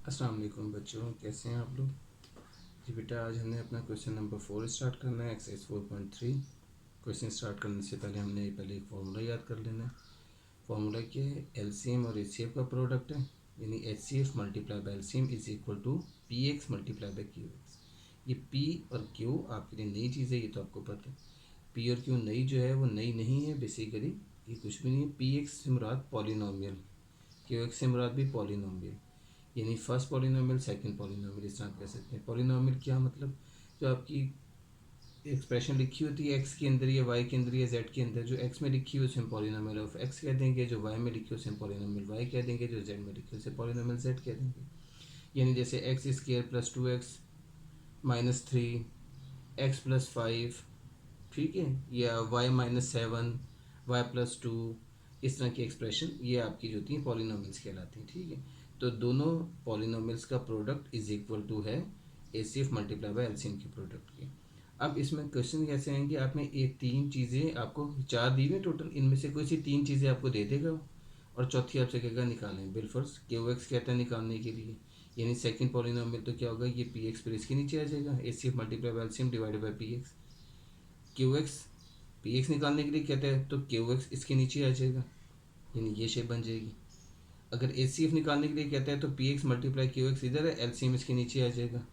अस्सलाम वालेकुम बच्चों, कैसे हैं आप लोग। जी बेटा, आज हमने अपना क्वेश्चन नंबर 4 स्टार्ट करना है, एक्सरसाइज 4.3। क्वेश्चन स्टार्ट करने से पहले पहले एक फार्मूला याद कर लेना है। फार्मूला क्या है? एलसीएम और एचसीएफ का प्रोडक्ट है, यानी HCF multiply by LCM is equal to p x multiply by q x. ये पी और क्यू आपके लिए नई चीज़ है, ये तो आपको पता है। पी और क्यू नई जो है वो नई नहीं है बेसिकली, ये कुछ भी नहीं है। पी एक्स से मुराद पॉलिनोमियल, क्यू एक्स से मुराद भी पॉलिनोमियल, यानी फर्स्ट पॉलिनोमियल सेकंड पॉलिनोमियल, इस तरह आप कह सकते हैं। पॉलिनोमियल क्या मतलब? जो आपकी एक्सप्रेशन लिखी होती है एक्स के अंदर या वाई के अंदर या जेड के अंदर, जो एक्स में लिखी है उसे हम पॉलिनोमियल ऑफ एक्स कह देंगे, जो वाई में लिखी है उसे हम पॉलिनोमियल वाई कह देंगे, जो जेड में लिखी है उसे पॉलिनोमियल जेड कह देंगे। यानी जैसे x square plus 2x minus 3, x plus 5, ठीक है, या वाई माइनस 7, वाई प्लस 2, इस तरह की एक्सप्रेशन ये आपकी जो होती हैं पॉलिनोमियल्स कहलाती हैं। ठीक है, तो दोनों पॉलिनोमियल्स का प्रोडक्ट इज इक्वल टू है एसीएफ मल्टीप्लाई बाय एलसीएम के प्रोडक्ट के। अब इसमें क्वेश्चन कैसे आएंगे? आप में ये तीन चीज़ें आपको चार दी हुई टोटल, इनमें से कोई सी तीन चीज़ें आपको दे देगा और चौथी आपसे कहेगा निकालें। बिलफर्स क्यू एक्स कहता है निकालने के लिए, यानी सेकंड पॉलिनोमियल तो क्या होगा? ये पी एक्स फिर इसके नीचे आ जाएगा, ACF multiply by LCM divided by P x. Q x P x निकालने के लिए कहता है तो क्यू एक्स इसके नीचे आ जाएगा, यानी ये शेप बन जाएगी। अगर ए सी एफ निकालने के लिए कहता है तो P x multiply q x इधर है, एल सी एम इसके नीचे आ जाएगा।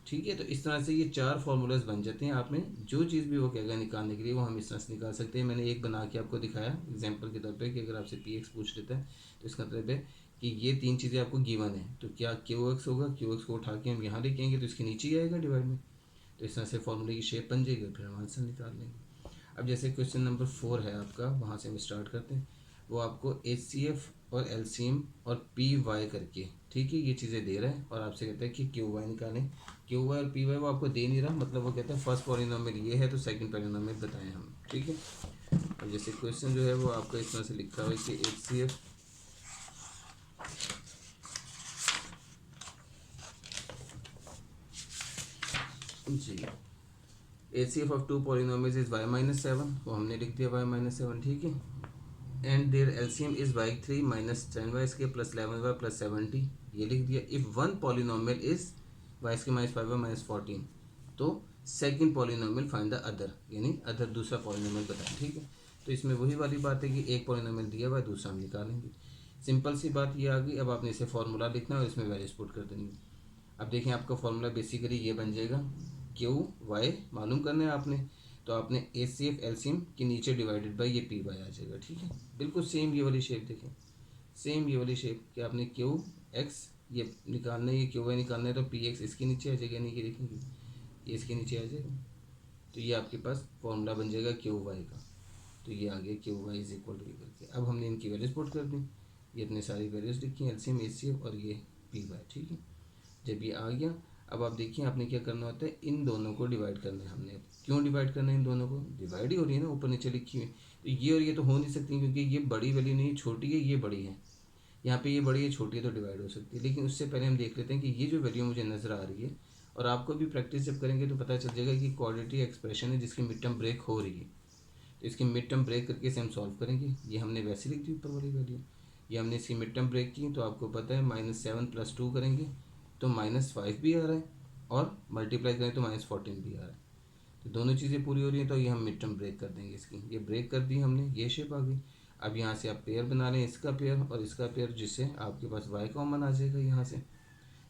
ठीक है, तो इस तरह से ये चार फार्मूलाज बन जाते हैं। आप में जो चीज़ भी वो कहेगा निकालने के लिए वो हम इस तरह से निकाल सकते हैं। मैंने एक बना के आपको दिखाया एग्जाम्पल के तौर पे कि अगर आपसे पी एक्स पूछ लेता है तो इसका मतलब है कि ये तीन चीज़ें आपको गिवन है, तो क्या क्यू एक्स होगा? क्यू एक्स को उठा के हम यहाँ लिखेंगे तो इसके नीचे ही आएगा डिवाइड में। तो इस तरह से फार्मूले की शेप बन जाएगी और फिर हम आंसर निकाल लेंगे। अब जैसे क्वेश्चन नंबर 4 है आपका, वहाँ से हम स्टार्ट करते हैं। वो आपको एच सी एफ और एल सी एम और पी वाई करके, ठीक है, ये चीज़ें दे रहा है और आपसे कहता है कि क्यू वाई निकालें। क्यू वाई और पी वाई वो आपको दे नहीं रहा, मतलब वो कहता है फर्स्ट पॉलिनोमियल ये है तो सेकंड पॉलिनोमियल बताएं हम। ठीक है, अब जैसे क्वेश्चन जो है वो आपका इस तरह से लिखा हुआ है कि एच सी एफ जी, H C F of two polynomials is y minus 7, वो हमने लिख दिया वाई माइनस 7। ठीक है, and their LCM is y 3 minus 10 y square plus 11 y plus 70, ये लिख दिया। If one polynomial is y square minus 5 y minus 14, तो second polynomial find the other, यानी अदर दूसरा पॉलिनोमियल बताएं। ठीक है, तो इसमें वही वाली बात है कि एक पॉलिनोमियल दिया हुआ है, दूसरा हम निकालेंगे। सिंपल सी बात ये आ गई। अब आपने इसे फॉर्मूला लिखना है और इसमें वैल्यूज पुट कर देंगे। अब देखें आपका फॉर्मूला बेसिकली ये बन जाएगा, क्यू वाई मालूम करना है आपने, तो आपने ए सी एफ एलसीएम के नीचे डिवाइडेड बाई ये पी वाई आ जाएगा। ठीक है, बिल्कुल सेम ये वाली शेप देखें, सेम ये वाली शेप कि आपने क्यू एक्स ये निकालना है, ये क्यू वाई निकालना है, तो पी एक्स इसके नीचे आ जाएगा, यानी कि देखेंगे ये इसके नीचे आ जाएगा। तो ये आपके पास फॉर्मूला बन जाएगा क्यू वाई का। तो ये आ गया q y is equal to करके। अब हमने इनकी वैल्यूज पुट कर दी, ये इतने सारी वैल्यूज लिखी हैं, एलसीएम ए सी एफ और ये पी वाई। ठीक है, जब ये आ गया, अब आप देखिए आपने क्या करना होता है, इन दोनों को डिवाइड करना है हमने। क्यों डिवाइड करना है? इन दोनों को डिवाइड ही हो रही है ना, ऊपर नीचे लिखी हुई। तो ये और ये तो हो नहीं सकती क्योंकि ये बड़ी वैल्यू नहीं, छोटी है, ये बड़ी है। यहाँ पे ये बड़ी है, छोटी है, तो डिवाइड हो सकती है। लेकिन उससे पहले हम देख लेते हैं कि ये जो वैल्यू मुझे नज़र आ रही है, और आपको भी प्रैक्टिस जब करेंगे तो पता चल जाएगा कि क्वाड्रेटिक एक्सप्रेशन है जिसकी मिड टर्म ब्रेक हो रही है। तो इसकी मिड टर्म ब्रेक करके इसे हम सॉल्व करेंगे। ये हमने वैसे लिख दी ऊपर वाली वैल्यू, ये हमने इसकी मिड टर्म ब्रेक की, तो आपको पता है -7 + 2 करेंगे तो -5 भी आ रहा है, और मल्टीप्लाई करें तो -14 भी आ रहा है। तो दोनों चीज़ें पूरी हो रही हैं, तो ये हम मिड टर्म ब्रेक कर देंगे इसकी। ये ब्रेक कर दी हमने, ये शेप आ गई। अब यहाँ से आप पेयर बना लें, इसका पेयर और इसका पेयर, जिससे आपके पास y कॉमन आ जाएगा यहाँ से,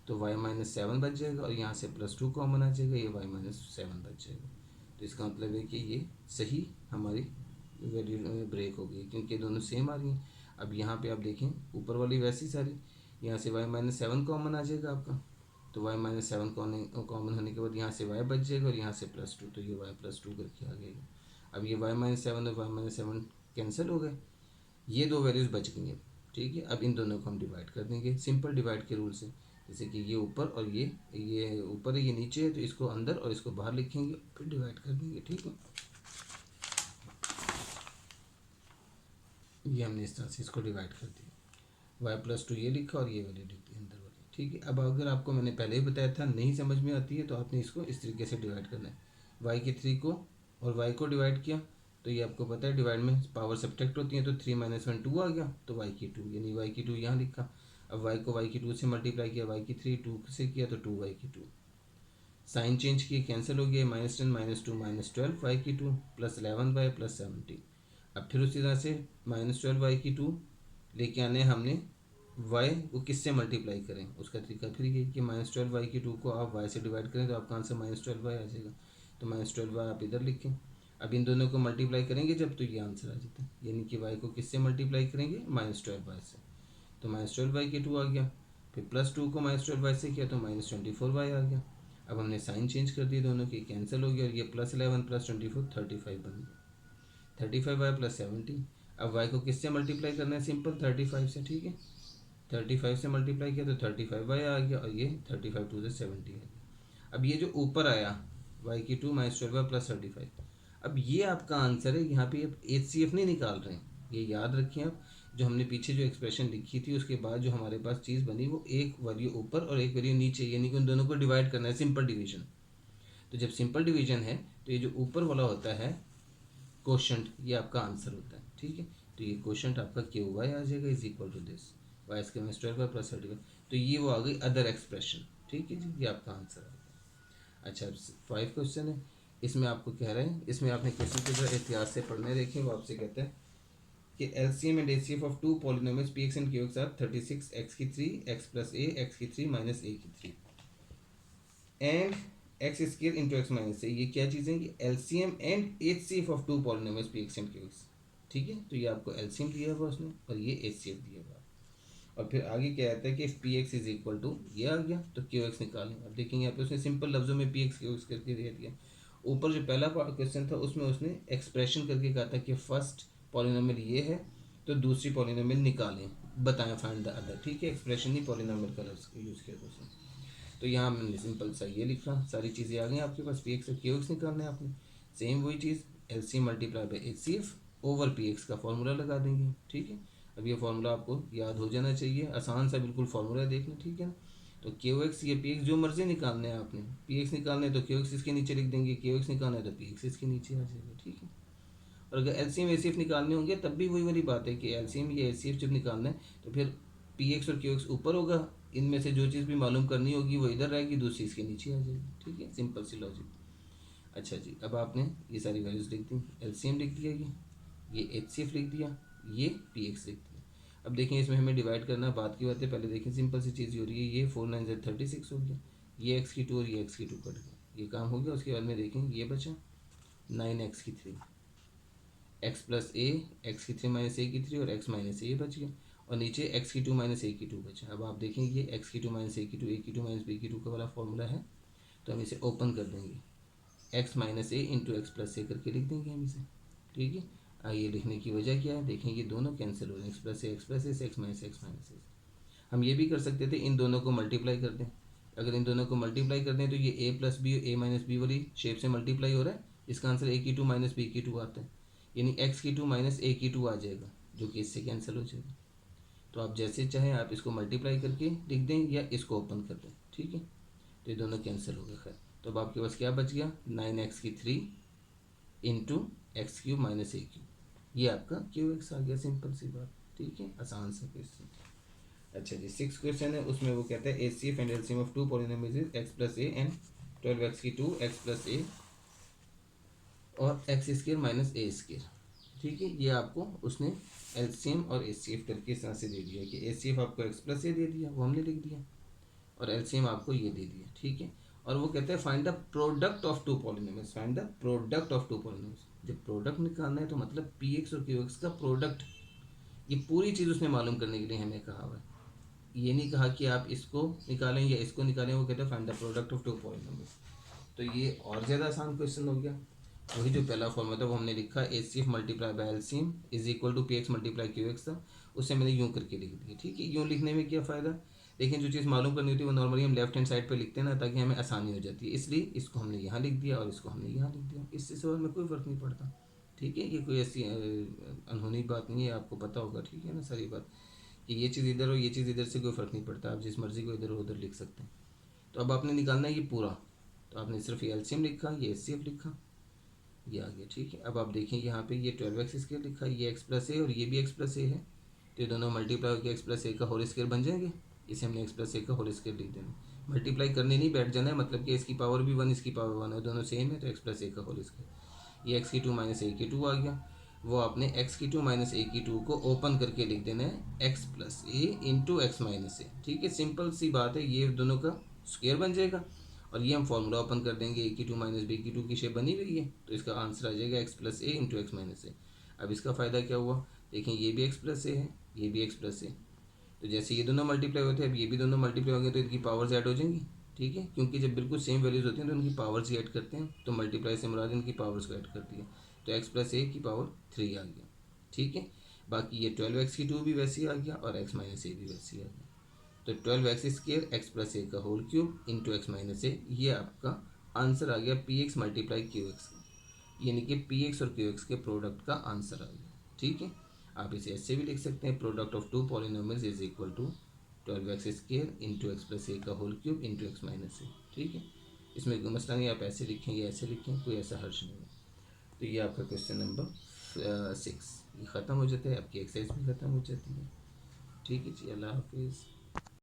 तो y-7 बच जाएगा, और यहाँ से +2 कॉमन आ जाएगा, ये y-7 बच जाएगा। तो इसका मतलब है कि ये सही हमारी वैल्यू ब्रेक हो गई क्योंकि दोनों सेम आ रही हैं। अब यहाँ पे आप देखें ऊपर वाली वैसी सारी, यहाँ से y-7 कॉमन आ जाएगा आपका, तो y-7 कॉमन होने के बाद यहाँ से y बच जाएगा और यहाँ से +2, तो ये y+2 करके आ गएगा। अब ये y-7 और y-7 कैंसिल हो गए, ये दो वैल्यूज़ बच गई हैं। ठीक है, अब इन दोनों को हम डिवाइड कर देंगे सिंपल डिवाइड के रूल से। जैसे कि ये ऊपर और ये ऊपर है, ये नीचे है, तो इसको अंदर और इसको बाहर लिखेंगे, फिर डिवाइड कर देंगे। ठीक है, ये हमने इस तरह से इसको डिवाइड कर दिया, y+2 ये लिखा और ये वैल्यू लिख दी अंदर वाली। ठीक है, अब अगर आपको मैंने पहले ही बताया था नहीं समझ में आती है तो आपने इसको इस तरीके से डिवाइड करना है। y के 3 को और y को डिवाइड किया, तो ये आपको पता है डिवाइड में पावर सब्ट्रैक्ट होती है, तो 3 - 1 2 आ गया, तो y की 2, यानी y की 2 यहाँ लिखा। अब y को y2 से मल्टीप्लाई किया, y3 2 से किया तो 2y2, साइन चेंज किए कैंसिल हो गया, -10 -2 -12 y2 प्लस 11y प्लस 17। अब फिर उसी तरह से -12y2 लेके आने हमने y को किससे मल्टीप्लाई करें, उसका तरीका फिर ये कि -12y2 को आप y से डिवाइड करें तो आपका आंसर -12y आ जाएगा। तो -12y आप इधर लिखें। अब इन दोनों को मल्टीप्लाई करेंगे जब तो ये आंसर आ जाता है, यानी कि y को किससे मल्टीप्लाई करेंगे, -12y से, तो -12y2 आ गया। फिर +2 को -12y से किया तो -24y आ गया। अब हमने साइन चेंज कर दिए, दोनों की कैंसिल हो गया और ये +11 + 24 35 बन गया, 35y प्लस 17। अब y को किससे मल्टीप्लाई करना है, सिंपल 35 से, ठीक है, 35 से मल्टीप्लाई किया तो 35y आ गया और ये 35 2 से 70 आ गया। अब ये जो ऊपर आया y2 -12y प्लस 35, अब ये आपका आंसर है। यहाँ पे HCF नहीं निकाल रहे हैं, ये याद रखें आप। जो हमने पीछे जो एक्सप्रेशन लिखी थी उसके बाद जो हमारे पास चीज़ बनी वो एक वैल्यू ऊपर और एक वैल्यू नीचे, यानी कि उन दोनों को डिवाइड करना है, सिंपल डिवीजन। तो जब सिंपल डिवीजन है तो ये जो ऊपर वाला होता है क्वोशंट, ये आपका आंसर होता है, ठीक है। तो ये क्वोशंट आपका QY आ जाएगा is equal to this y square minus 12y plus 35। तो ये वो आ गई अदर एक्सप्रेशन, ठीक है जी, ये आपका आंसर आ गया। अच्छा, 5 क्वेश्चन है, इसमें आपको कह रहे हैं, इसमें आपने क्वेश्चन को जरा एहतियात से पढ़ने देखें। वो आपसे कहते हैं कि LCM and HCF of two polynomials PX and QX are 36 x3 x plus a x3 minus a3 and x square into x minus a. ये क्या चीज़ें कि LCM and HCF of two polynomials PX and QX, ठीक है। तो ये आपको LCM दिया हुआ उसने और ये HCF दिया हुआ। और फिर आगे क्या आता है कि PX इज इक्वल टू, ये आ गया तो QX निकालें। अब देखेंगे यहाँ पे उसने सिंपल लफ्ज़ों में PX QX करके दे दिया। ऊपर जो पहला क्वेश्चन था उसमें उसने एक्सप्रेशन करके कहा था कि फर्स्ट पॉलिनोमियल ये है तो दूसरी पॉलिनोमियल निकालें, बताएं फाइंड द अदर, ठीक है। एक्सप्रेशन ही पॉलिनोमियल का लफ्ज़ यूज़ किया उसने। तो यहाँ मैंने सिंपल सा ये लिखा, सारी चीज़ें आ गई आपके पास। PX और QX निकालना है आपने, सेम वही चीज़ LCM multiply by HCF over PX का फॉर्मूला लगा देंगे, ठीक है। अब ये फार्मूला आपको याद हो जाना चाहिए, आसान सा बिल्कुल फार्मूला देखना, ठीक है ना। तो QX या PX जो मर्जी निकालना है आपने, PX निकालना है तो QX इसके नीचे लिख देंगे, QX निकालना है तो PX इसके नीचे आ जाएगा, ठीक है। और अगर LCM HCF निकालने होंगे तब भी वही वाली बात है कि LCM या HCF जब निकालना है तो फिर PX और QX ऊपर होगा, इनमें से जो चीज़ भी मालूम करनी होगी वो इधर रहेगी, दूसरी इसके नीचे आ जाएगी, ठीक है, सिंपल सी लॉजिक। अच्छा जी, अब आपने ये सारी वैल्यूज़ लिख दी, LCM लिख दिया, ये HCF लिख दिया, ये PX लिख दिया। अब देखें इसमें हमें डिवाइड करना बात की बात है, पहले देखें सिंपल सी चीज़ हो रही है, ये 4 9 Z 36 हो गया, ये x3 और ये x3 कट गया, ये काम हो गया। उसके बाद में देखें ये बचा 9x3, x प्लस ए x3 माइनस a3 और x माइनस ए बच गया, और नीचे x2 माइनस a2 बचा। अब आप देखें ये x2 minus a2 minus b2 का वाला फॉर्मूला है, तो हम इसे ओपन कर देंगे, x माइनस ए इंटू एक्स प्लस ए करके लिख देंगे हम इसे, ठीक है। ये लिखने की वजह क्या है, देखें ये दोनों कैंसिल हो रहे हैं, एक्स प्लस ए एक्स माइनस ए। हम ये भी कर सकते थे इन दोनों को मल्टीप्लाई कर दें, अगर इन दोनों को मल्टीप्लाई कर दें तो ये a प्लस बी और a माइनस बी वाली शेप से मल्टीप्लाई हो रहा है, इसका आंसर a2 माइनस b2 आता है, यानी x2 माइनस a2 आ जाएगा, जो कि इससे कैंसिल हो जाएगा। तो आप जैसे चाहें आप इसको मल्टीप्लाई करके लिख दें या इसको ओपन कर दें, ठीक है। तो ये दोनों कैंसिल हो गए। खैर, तो अब आपके पास क्या बच गया, 9x3 into x³ minus a³, ये आपका QX आ गया, सिंपल सी बात, ठीक है, आसान सा क्वेश्चन। अच्छा जी, 6 क्वेश्चन है, उसमें वो कहता है HCF and LCM of two polynomials x plus a and 12x2 x plus a और x² माइनस a², ठीक है। ये आपको उसने LCM और HCF करके इस तरह से दे दिया कि HCF आपको x प्लस ए दे दिया, वो हमने लिख दिया, और LCM आपको ये दे दिया, ठीक है। और वो कहते हैं find the product of two polynomials, find the product of two polynomials. जब प्रोडक्ट निकालना है तो मतलब PX और QX का प्रोडक्ट, ये पूरी चीज़ उसने मालूम करने के लिए हमें कहा हुआ है। ये नहीं कहा कि आप इसको निकालें या इसको निकालें, वो कहते हैं find the product of two polynomials. तो ये और ज़्यादा आसान क्वेश्चन हो गया। वही जो पहला फॉर्मूला था वो हमने लिखा HCF multiply by LCM is equal to PX multiply QX था, उससे मैंने यूँ करके लिख दिया, ठीक है। यूँ लिखने में क्या फ़ायदा, लेकिन जो चीज़ मालूम करनी होती है वो नॉर्मली हम लेफ्ट हैंड साइड पे लिखते हैं ना, ताकि हमें आसानी हो जाती है, इसलिए इसको हमने यहाँ लिख दिया और इसको हमने यहाँ लिख दिया, इससे सवाल में कोई फ़र्क नहीं पड़ता, ठीक है। ये कोई ऐसी अनहोनी बात नहीं है, आपको पता होगा, ठीक है ना, सारी बात कि ये चीज़ इधर और ये चीज़ इधर से कोई फ़र्क नहीं पड़ता, आप जिस मर्ज़ी को इधर उधर लिख सकते हैं। तो अब आपने निकालना है ये पूरा, तो आपने सिर्फ ये LCM लिखा, ये HCF लिखा, ये आ गया, ठीक है। अब आप देखें यहाँ पे ये 12x² लिखा, ये x प्लस ए और ये भी x प्लस ए है, तो ये दोनों मल्टीप्लाई होकर x प्लस ए का होल स्क्वायर बन जाएंगे, इसे हमने एक्स प्लस ए का होल स्क्वायर लिख देना, मल्टीप्लाई करने नहीं बैठ जाना है, मतलब कि इसकी पावर भी 1 इसकी पावर 1 है, दोनों सेम है, तो एक्स प्लस ए का होल स्क्वायर। ये एक्स की 2 माइनस ए की 2 आ गया, वो आपने एक्स की 2 माइनस ए की 2 को ओपन करके लिख देना है x plus A into x minus a. ठीक है, सिंपल सी बात है, ये दोनों का स्क्वायर बन जाएगा और ये हम फॉर्मूला ओपन कर देंगे, ए की 2 माइनस बी की 2 की शेप बनी हुई है, तो इसका आंसर आ जाएगा एक्स प्लस ए इंटू एक्स माइनस ए। अब इसका फ़ायदा क्या हुआ, देखें ये भी एक्स प्लस ए है, ये भी एक्स प्लस ए, तो जैसे ये दोनों मल्टीप्लाई होते हैं अब ये भी दोनों मल्टीप्लाई होंगे तो इनकी पावर्स ऐड हो जाएंगी। ठीक है, क्योंकि जब बिल्कुल सेम वैल्यूज़ होती हैं तो उनकी पावर्स ही ऐड करते हैं, तो मल्टीप्लाई से मुराद इनकी पावर्स को ऐड कर दिया, तो एक्स प्लस ए की पावर 3 आ गया। ठीक है, बाकी ये 12x की 2 भी वैसे ही आ गया और एक्स माइनस ए भी वैसे ही आ गया, तो 12x square x plus a का whole cube into x minus a, ये आपका आंसर आ गया p x multiply q x का, यानी कि पी एक्स और क्यू एक्स के प्रोडक्ट का आंसर आ गया। ठीक है, आप इसे ऐसे भी लिख सकते हैं, product of two polynomials is equal to 12x square into x plus a का whole cube into x minus a. ठीक है, इसमें कोई मसला नहीं, आप ऐसे लिखेंगे ऐसे लिखें, कोई ऐसा हर्ष नहीं है। तो ये आपका क्वेश्चन नंबर 6 ये ख़त्म हो जाता है, आपकी एक्सरसाइज भी ख़त्म हो जाती है। ठीक है जी, अल्लाह हाफिज़।